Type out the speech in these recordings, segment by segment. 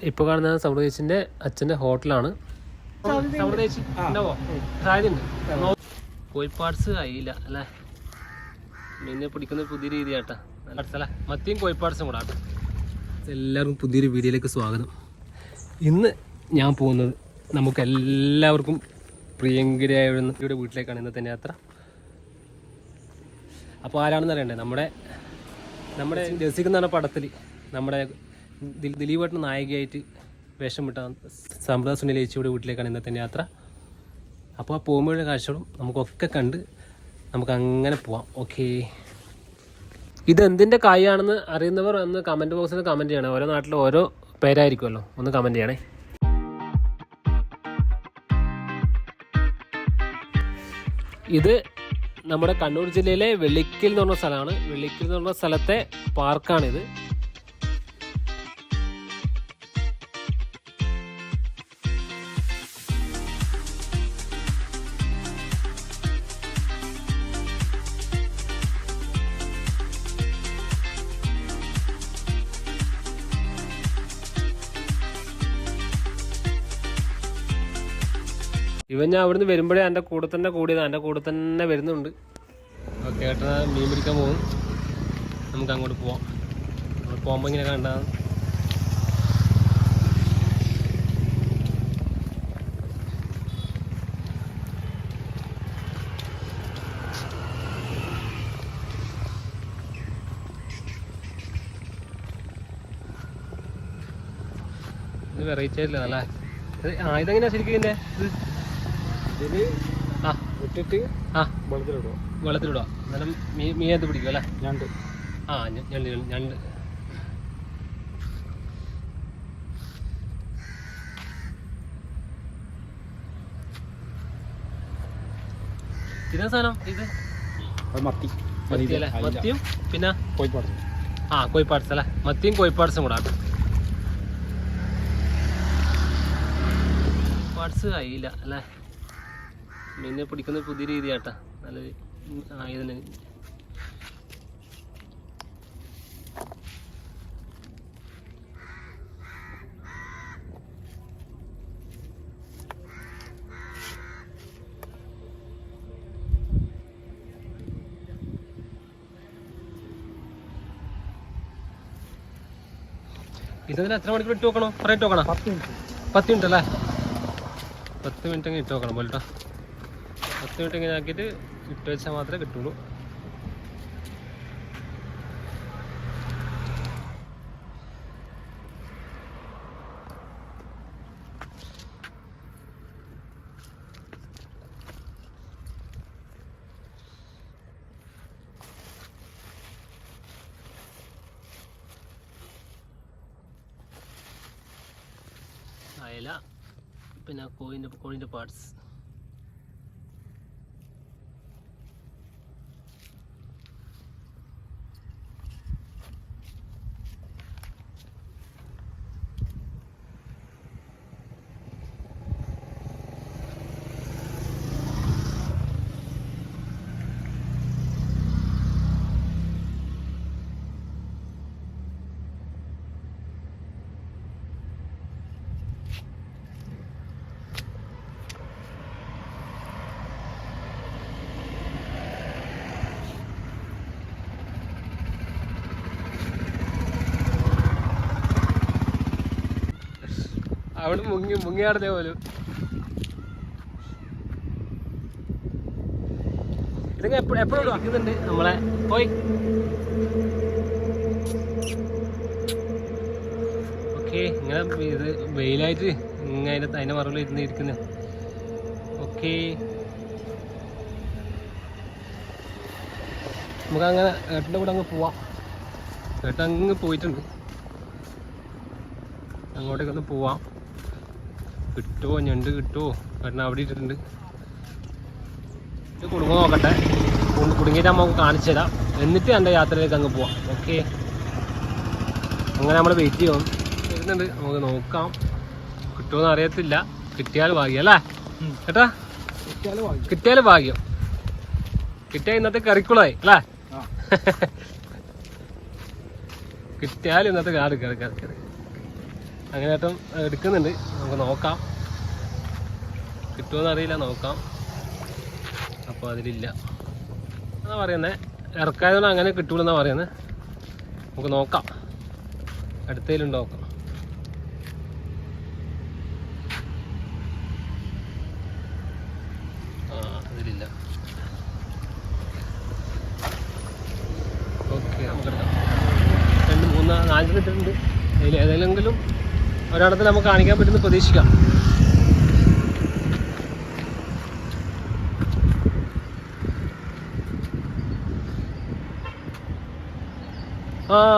ഇപ്പോൾ കാണുന്നത് സൗദേച്ചിൻ്റെ അച്ഛൻ്റെ ഹോട്ടലാണ്. സൗദേച്ചി ഉണ്ടാവോ? സാധ്യതയുണ്ട്. കോഴിപ്പാട്സ് ആയില്ല അല്ലേ? മീനെ പിടിക്കുന്ന പുതിയ രീതിയാട്ടാ. അല്ല മത്തിയും കോഴിപ്പാട്സും കൂടെ ആട്ടെ. എല്ലാവർക്കും പുതിയൊരു വീഡിയോയിലേക്ക് സ്വാഗതം. ഇന്ന് ഞാൻ പോകുന്നത് നമുക്കെല്ലാവർക്കും പ്രിയങ്കരിയായ ഇവിടെ വീട്ടിലേക്കാണ് ഇന്നത്തെ യാത്ര. അപ്പോൾ ആരാണെന്ന് അറിയണ്ടേ? നമ്മുടെ ജെസിക്ക് എന്ന് പറഞ്ഞ പടത്തിൽ നമ്മുടെ ദിലീപേട്ടൻ നായികയായിട്ട് വേഷം വിട്ട സമ്പ്രദായ സുനിൽ ചേച്ചിയുടെ വീട്ടിലേക്കാണ് ഇന്നത്തെ യാത്ര. അപ്പോൾ ആ പോകുമ്പോഴുള്ള കാഴ്ചകളും നമുക്കൊക്കെ കണ്ട് നമുക്ക് അങ്ങനെ പോവാം. ഓക്കേ, ഇതെന്തിൻ്റെ കായാണെന്ന് അറിയുന്നവർ ഒന്ന് കമൻറ്റ് ബോക്സിൽ കമൻറ്റ് ചെയ്യണേ. ഓരോ നാട്ടിൽ ഓരോ പേരായിരിക്കുമല്ലോ, ഒന്ന് കമൻറ്റ് ചെയ്യണേ. ഇത് നമ്മുടെ കണ്ണൂർ ജില്ലയിലെ വെള്ളിക്കൽ എന്ന് പറഞ്ഞ സ്ഥലമാണ്. വെള്ളിക്കൽ എന്ന് പറഞ്ഞ സ്ഥലത്തെ പാർക്കാണിത്. ഇവൻ ഞാൻ അവിടുന്ന് വരുമ്പോഴേ എൻ്റെ കൂടെ തന്നെ കൂടിയതാണ്, എൻ്റെ കൂടെ തന്നെ വരുന്നുണ്ട്. ഓക്കെ ഏട്ടാ, മീൻ പിടിക്കാൻ പോകും. നമുക്ക് അങ്ങോട്ട് പോവാം. നമ്മൾ പോകുമ്പോൾ ഇങ്ങനെ കണ്ടാൽ ഇത് വെറൈറ്റി ആയില്ല അല്ലേ? ഇതെങ്ങനെയാ ശരിക്കും ഇതിൻ്റെ ഇത്? ആ ഇട്ടിട്ട് വെള്ളത്തിലിടുക. എന്നാലും മീനത്ത് പിടിക്കും അല്ലേ? ഞണ്ട്. ആ ഞണ്ട്. ഇതാ സാധനം ഇത് മത്തി അല്ലേ? മത്തിയും പിന്നെ കോഴിപ്പാട്സ്. ആ കോഴിപ്പാട്സ് അല്ലേ? മത്തിയും കോഴിപ്പാട്സും കൂടെ ആട്ടെ. പാട്സ് ആയില്ല അല്ലേ? മീനെ പിടിക്കുന്ന പുതിയ രീതിയാട്ടാ. നല്ലൊരു ഇതിന് ഇതെന്തിനാ എത്ര മണിക്കൂർ ഇട്ട് നോക്കണോ? കുറേ ഇട്ട് നോക്കണം. 10 മിനിറ്റ് അല്ലേ? 10 മിനിറ്റ് ഇങ്ങനെ ഇട്ട് നോക്കണം പോലെട്ടോ. 10 മിനിറ്റ് ഇങ്ങനെ ആക്കിയിട്ട് ഇട്ട് വെച്ചാൽ മാത്രമേ കിട്ടുള്ളൂ. അയല പിന്നെ കോഴിൻ്റെ പാർട്സ്. അവിടെ മുങ്ങിയാടുന്നേ പോലും. ഇതൊക്കെ എപ്പോഴും ഇരിക്കുന്നുണ്ട് നമ്മളെ. പോയി ഓക്കെ. ഇങ്ങനെ ഇത് വെയിലായിട്ട് ഇങ്ങനെ അതിൻ്റെ മറവിൽ ഇരുന്ന് ഇരിക്കുന്നു. ഓക്കെ, നമുക്കങ്ങനെ ഏട്ടൻ്റെ കൂടെ അങ്ങ് പോവാം. ഏട്ടൻ അങ്ങ് പോയിട്ടുണ്ട്. അങ്ങോട്ടേക്കൊന്ന് പോവാം. കിട്ടുമോ? ഞണ്ട് കിട്ടുമോ? കാരണം അവിടെ ഇട്ടിട്ടുണ്ട്. ഇത് കുടുംബം നോക്കട്ടെ. കുടുങ്ങിയിട്ട് നമുക്ക് കാണിച്ചു തരാം. എന്നിട്ട് എൻ്റെ യാത്രയിലേക്ക് അങ്ങ് പോവാം. ഓക്കെ, അങ്ങനെ നമ്മൾ വെയിറ്റ് ചെയ്യും. വരുന്നുണ്ട്, നമുക്ക് നോക്കാം. കിട്ടുമോയെന്ന് അറിയത്തില്ല. കിട്ടിയാൽ ഭാഗ്യം അല്ലേ ചേട്ടാ? കിട്ടിയാൽ ഭാഗ്യം. കിട്ടിയാൽ ഇന്നത്തെ കറിക്കുളമായി അല്ലേ? കിട്ടിയാലും ഇന്നത്തെ കാട് കയറി അങ്ങനെ ഏട്ടൻ എടുക്കുന്നുണ്ട്. നമുക്ക് നോക്കാം, കിട്ടുമെന്ന് അറിയില്ല, നോക്കാം. അപ്പോൾ അതിലില്ല എന്നാ പറയുന്നത്, ഇറക്കായതുകൊണ്ട് അങ്ങനെ കിട്ടൂലെന്നാ പറയുന്നത്. നമുക്ക് നോക്കാം, അടുത്തതിലുണ്ടോ നോക്കാം. അതിലില്ല. ഓക്കെ, നമുക്കെടുക്കാം. 2, 3, 4 ഇട്ടിട്ടുണ്ട്. അതിൽ ഏതെങ്കിലും ഒരിടത്തിൽ നമുക്ക് കാണിക്കാൻ പറ്റുമെന്ന് പ്രതീക്ഷിക്കാം.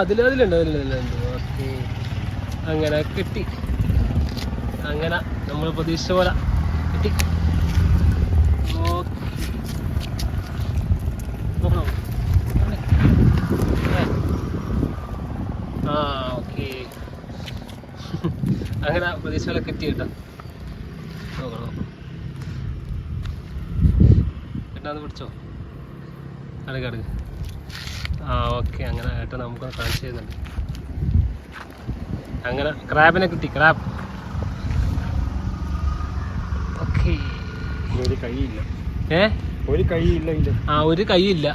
അതിലുണ്ട്. ഓക്കെ, അങ്ങനെ കിട്ടി. അങ്ങനെ നമ്മൾ പ്രതീക്ഷിച്ച പോലെ കിട്ടി. ഓക്കെ, അങ്ങനെ പ്രതീക്ഷ പോലെ കിട്ടി കേട്ടോ. നോക്കണം, കിട്ടാന്ന് പിടിച്ചോ, അടുക്ക്. ഓക്കെ, അങ്ങനെ ഏട്ടാ നമുക്ക് കാണിച്ചു തരുന്നുണ്ട്. അങ്ങനെ ക്രാബിനെ കിട്ടി, ക്രാബ്. ഓക്കെ, ഒരു കൈയില്ല. ഒരു കൈയില്ല.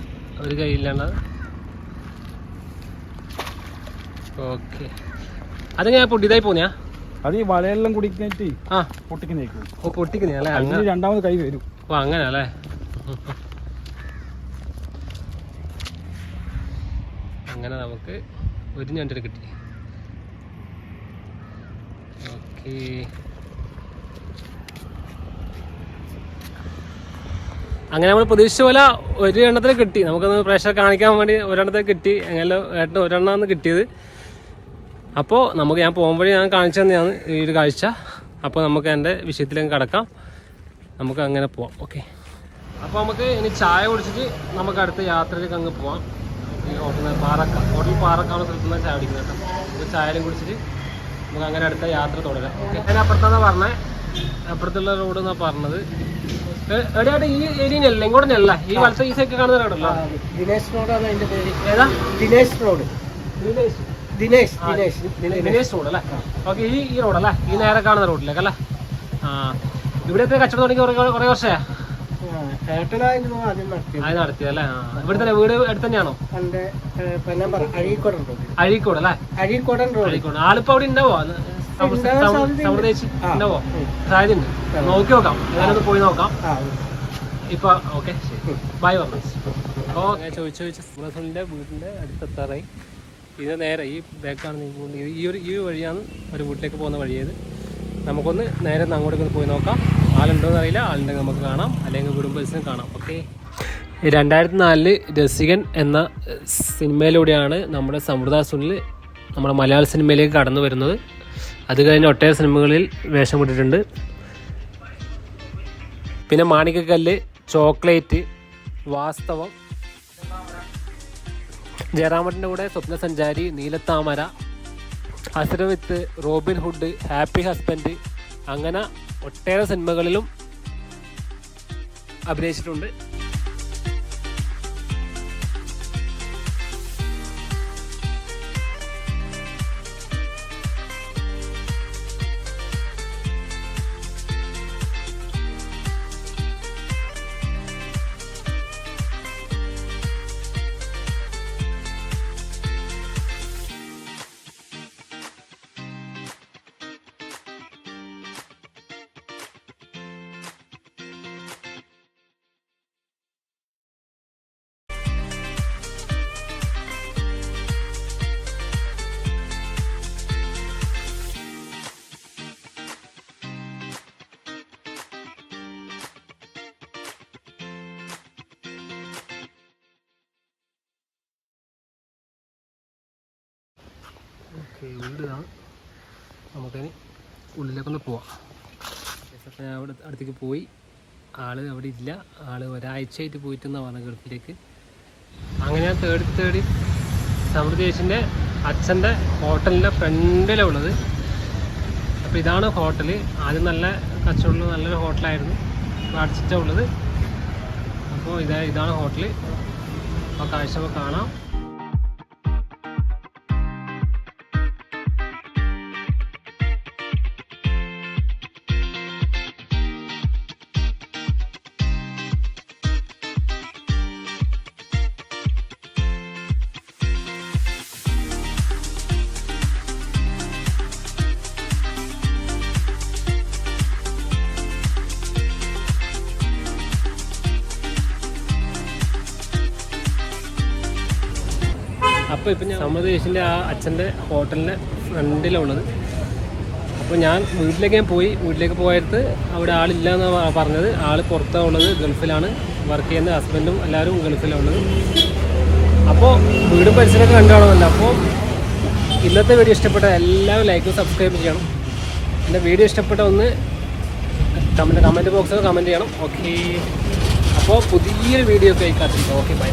ഓക്കെ, അതെങ്ങനെ പൊട്ടിയതായി പോന്നെയാ? അത് ഈ വലയെല്ലാം കുടിക്കായിട്ട് പൊട്ടിക്കുന്നേക്കും. പൊട്ടിക്കുന്നല്ലേ? അങ്ങനെ രണ്ടാമത് കൈ വരും. അങ്ങനെ അല്ലേ? അങ്ങനെ നമുക്ക് ഒരു ഞണ്ടിന് കിട്ടി. ഓക്കെ, അങ്ങനെ നമ്മൾ പ്രതീക്ഷിച്ച പോലെ ഒരു എണ്ണത്തിന് കിട്ടി. നമുക്കൊന്ന് പ്രേക്ഷകർ കാണിക്കാൻ വേണ്ടി ഒരെണ്ണത്തിന് കിട്ടി. അങ്ങനെ ഏട്ടന് ഒരെണ്ണമാണ് കിട്ടിയത്. അപ്പോൾ നമുക്ക് ഞാൻ പോകുമ്പോഴേ ഞാൻ കാണിച്ചു തന്നെയാണ് ഈ ഒരു കാഴ്ച. അപ്പോൾ നമുക്ക് എൻ്റെ വിഷയത്തിലേക്ക് കടക്കാം, നമുക്ക് അങ്ങനെ പോവാം. ഓക്കെ, അപ്പോൾ നമുക്ക് ഇനി ചായ കുടിച്ചിട്ട് നമുക്ക് അടുത്ത യാത്രയിലേക്ക് അങ്ങ് പോവാം. ഈ ഹോട്ടൽ പാറക്കാണ് സ്ഥലത്ത് നിന്ന് ചായ കുടിക്കുന്നത് കേട്ടോ. നമുക്ക് ചായയും കുടിച്ചിട്ട് നമുക്ക് അങ്ങനെ അടുത്ത യാത്ര തുടരാം. ഓക്കെ, അതിന് അപ്പുറത്താണ് പറഞ്ഞത്, അപ്പുറത്തുള്ള റോഡ് എന്നാണ് പറഞ്ഞത്. എവിടെയായിട്ട് ഈ ഏരിയനല്ല, ഇങ്ങോട്ടല്ല, ഈ വലത്തെ ഈ സൈഡ് കാണുന്ന റോഡല്ലോ. ദിനേശ് റോഡാണ് അതിന്റെ പേര്. ഏതാ? ദിനേശ് റോഡ്. ദിനേശ് റോഡ് അല്ലേ? ഓക്കെ, ഈ റോഡല്ലേ, ഈ നേരെ കാണുന്ന റോഡിലേക്ക് അല്ലേ? ഇവിടെയൊക്കെ കച്ചവടം തുടങ്ങി കുറെ വർഷമാ? അത് നടത്തിയല്ലേ? ഇവിടെ തന്നെ വീട് അടുത്ത് തന്നെയാണോ? അഴീക്കോട് അല്ലേ? അഴീക്കോട്. ആളിപ്പോ അവിടെ ഉണ്ടാവോ? സമുദ്രേച്ചി ഉണ്ടാവോ? സാധ്യത ഉണ്ട്. നോക്കി നോക്കാം, ഏതായാലും പോയി നോക്കാം ഇപ്പൊ. ഓക്കെ, ബൈ പറഞ്ഞു. അപ്പോൾ ഞാൻ ചോദിച്ച സുബ്രഹ്മണ്യൻ്റെ വീടിൻ്റെ അടുത്തെത്താറായി. ഇത് നേരെ ഈ ബാക്കാണ് നീങ്ങുന്നത്. ഈ വഴിയാണ് ഒരു വീട്ടിലേക്ക് പോകുന്ന വഴിയത്. നമുക്കൊന്ന് നേരെ അങ്ങോട്ടേക്ക് പോയി നോക്കാം. ആളുണ്ടോയെന്ന് അറിയില്ല, ആളുണ്ടെങ്കിൽ നമുക്ക് കാണാം, അല്ലെങ്കിൽ വീടും പരിസരം കാണാം. ഓക്കെ, 2004 രസികൻ എന്ന സിനിമയിലൂടെയാണ് നമ്മുടെ സമ്പ്രദായ സുനിൽ നമ്മുടെ മലയാള സിനിമയിലേക്ക് കടന്നു വരുന്നത്. അത് കഴിഞ്ഞ് ഒട്ടേറെ സിനിമകളിൽ വേഷം വിട്ടിട്ടുണ്ട്. പിന്നെ മാണിക്കക്കല്ല്, ചോക്ലേറ്റ്, വാസ്തവം, ജയറാമേട്ടൻ്റെ കൂടെ Swapnasanchari, Neelathamara, Asuravithu, Robin Hood, Happy Husband, അങ്ങനെ ഒട്ടേറെ സിനിമകളിലും അഭിനയിച്ചിട്ടുണ്ട്. ഓക്കെ, വീടാണ്. നമുക്കതിന് ഉള്ളിലേക്കൊന്ന് പോവാം. ഞാൻ അവിടെ അടുത്തേക്ക് പോയി. ആള് അവിടെ ഇല്ല. ആള് ഒരാഴ്ചയായിട്ട് പോയിട്ടെന്നാണ് പറഞ്ഞത് ഗൾഫിലേക്ക്. അങ്ങനെ ഞാൻ തേടി സമൃദ്ധേശിൻ്റെ അച്ഛൻ്റെ ഹോട്ടലിൻ്റെ ഫ്രണ്ടിലാണ് ഉള്ളത്. അപ്പോൾ ഇതാണ് ഹോട്ടൽ. ആദ്യം നല്ല കച്ചവടമുള്ള നല്ലൊരു ഹോട്ടലായിരുന്നു, അടച്ചിട്ടാണ് ഉള്ളത്. അപ്പോൾ ഇതാണ് ഹോട്ടൽ. അപ്പോൾ കാഴ്ച കാണാം. അപ്പോൾ ഇപ്പം ഞാൻ സമൃദ്ധ ദേശിൻ്റെ ആ അച്ഛൻ്റെ ഹോട്ടലിൻ്റെ ഫ്രണ്ടിലുള്ളത്. അപ്പോൾ ഞാൻ വീട്ടിലേക്ക് പോയിട്ട് അവിടെ ആളില്ല എന്നാണ് പറഞ്ഞത്. ആൾ പുറത്താണ് ഉള്ളത്, ഗൾഫിലാണ് വർക്ക് ചെയ്യുന്നത്. ഹസ്ബൻഡും എല്ലാവരും ഗൾഫിലാണ് ഉള്ളത്. അപ്പോൾ വീടും പരിസരമൊക്കെ കണ്ടാണല്ലോ. അപ്പോൾ ഇന്നത്തെ വീഡിയോ ഇഷ്ടപ്പെട്ട എല്ലാവരും ലൈക്കും സബ്സ്ക്രൈബ് ചെയ്യണം. എൻ്റെ വീഡിയോ ഇഷ്ടപ്പെട്ട ഒന്ന് കമൻറ്റ് ബോക്സിൽ കമൻറ്റ് ചെയ്യണം. ഓക്കെ, അപ്പോൾ പുതിയൊരു വീഡിയോ ഒക്കെ കാത്തിരിക്കാം. Okay, by.